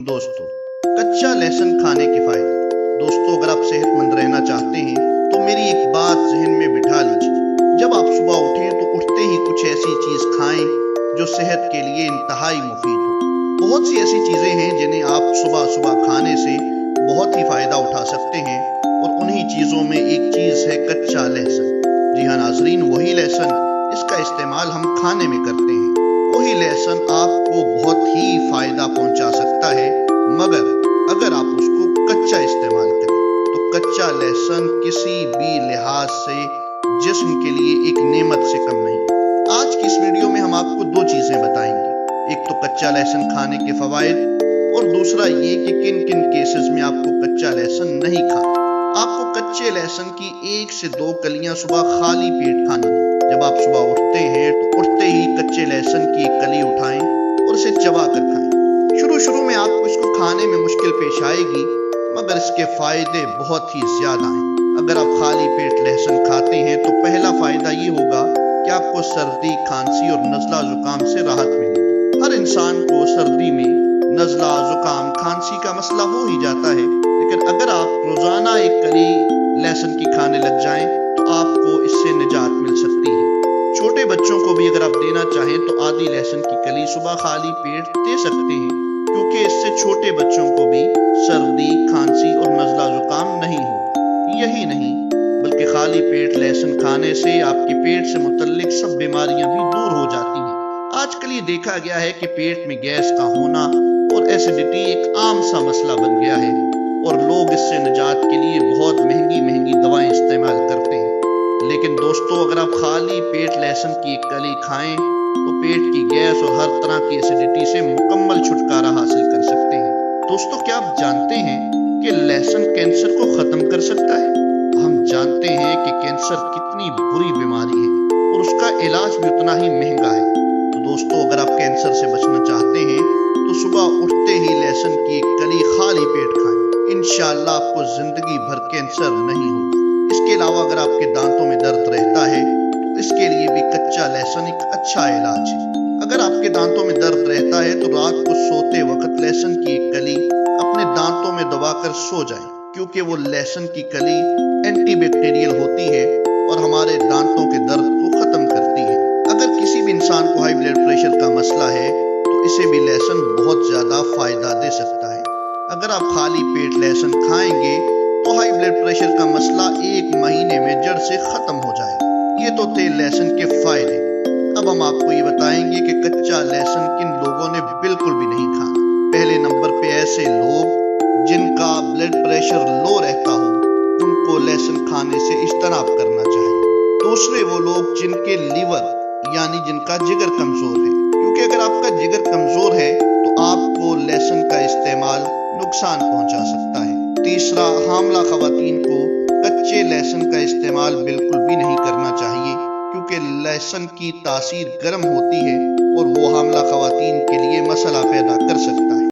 दोस्तों, कच्चा लहसुन खाने के फायदे। दोस्तों, अगर आप सेहतमंद रहना चाहते हैं तो मेरी एक बात जहन में बिठा लीजिए। जब आप सुबह उठें तो उठते ही कुछ ऐसी चीज खाएं जो सेहत के लिए इंतहाई मुफीद हो। बहुत सी ऐसी चीजें हैं जिन्हें आप सुबह सुबह खाने से बहुत ही फायदा उठा सकते हैं और उन्हीं चीजों में एक चीज है कच्चा लहसुन। जी हाँ नाजरीन, वही लहसुन इसका इस्तेमाल हम खाने में करते हैं। वही लहसुन आपको बहुत ही फायदा पहुंचा सकता है, मगर अगर आप उसको कच्चा इस्तेमाल करें तो कच्चा लहसुन किसी भी लिहाज से जिस्म के लिए एक नेमत से कम नहीं। आज की इस वीडियो में हम आपको दो चीजें बताएंगे, एक तो कच्चा लहसुन खाने के फवायद और दूसरा ये कि किन किन केसेस में आपको कच्चा लहसुन नहीं खाना। आपको कच्चे लहसुन की 1 से 2 कलियां सुबह खाली पेट खानी। जब आप सुबह उठते हैं तो उठते ही कच्चे लहसुन की एक कली उठाएं और इसे चबा कर खाएं। शुरू में आपको इसको खाने में मुश्किल पेश आएगी, मगर इसके फायदे बहुत ही ज्यादा हैं। अगर आप खाली पेट लहसुन खाते हैं तो पहला फायदा ये होगा कि आपको सर्दी, खांसी और नज़ला जुकाम से राहत मिलेगी। हर इंसान को सर्दी में नज़ला, जुकाम, खांसी का मसला हो ही जाता है, लेकिन अगर आप रोजाना एक कली लहसुन की खाने लग जाएं तो आपको इससे निजात मिल सकती है। छोटे बच्चों को भी अगर आप देना चाहें तो आधी लहसुन की कली सुबह खाली पेट दे सकते हैं, क्योंकि इससे छोटे बच्चों को भी सर्दी, खांसी और नज़ला जुकाम नहीं होगा। यही नहीं बल्कि खाली पेट लहसुन खाने से आपके पेट से मुतल्लिक सब बीमारियां भी दूर हो जाती हैं। आजकल ये देखा गया है कि पेट में गैस का होना और एसिडिटी एक आम सा मसला बन गया है और लोग इससे निजात के लिए बहुत महंगी दवाएं इस्तेमाल करते हैं। लेकिन दोस्तों, अगर आप खाली पेट लहसुन की एक कली खाएं तो पेट की गैस और हर तरह की एसिडिटी से मुकम्मल छुटकारा हासिल कर सकते हैं। दोस्तों, क्या आप जानते हैं कि लहसुन कैंसर को खत्म कर सकता है? हम जानते हैं कि कैंसर कितनी बुरी बीमारी है और उसका इलाज भी उतना ही महंगा है। तो दोस्तों, अगर आप कैंसर से बचना चाहते हैं तो सुबह उठते ही लहसुन की एक कली खाली पेट खाएं। इंशाअल्लाह आपको जिंदगी भर कैंसर नहीं होगा। इसके अलावा अगर आपके दांतों में दर्द रहता है तो इसके लिए भी कच्चा लहसुन एक अच्छा इलाज है। अगर आपके दांतों में दर्द रहता है तो रात को सोते वक्त लहसुन की एक कली अपने दांतों में दबाकर सो जाएं, क्योंकि वो लहसुन की कली एंटीबैक्टीरियल होती है और हमारे दांतों के दर्द को खत्म करती है। अगर किसी भी इंसान को हाई ब्लड प्रेशर का मसला है तो इसे भी लहसुन बहुत ज्यादा फायदा दे सकता है। अगर आप खाली पेट लहसुन खाएंगे तो हाई ब्लड प्रेशर का मसला 1 महीने में जड़ से खत्म हो जाएगा। ये तो थे लहसुन के फायदे। अब हम आपको ये बताएंगे कि कच्चा लहसुन किन लोगों ने बिल्कुल भी नहीं खाना। पहले नंबर पे ऐसे लोग जिनका ब्लड प्रेशर लो रहता हो, उनको लहसुन खाने से इज्तनाब करना चाहिए। दूसरे वो लोग जिनके लीवर यानी जिनका जिगर कमजोर है, क्योंकि अगर आपका जिगर कमजोर है तो आपको लहसुन का इस्तेमाल नुकसान पहुंचा सकता है। तीसरा, हामला खवातीन को कच्चे लहसुन का इस्तेमाल बिल्कुल भी नहीं करना चाहिए, क्योंकि लहसुन की तासीर गर्म होती है और वो हामला खवातीन के लिए मसला पैदा कर सकता है।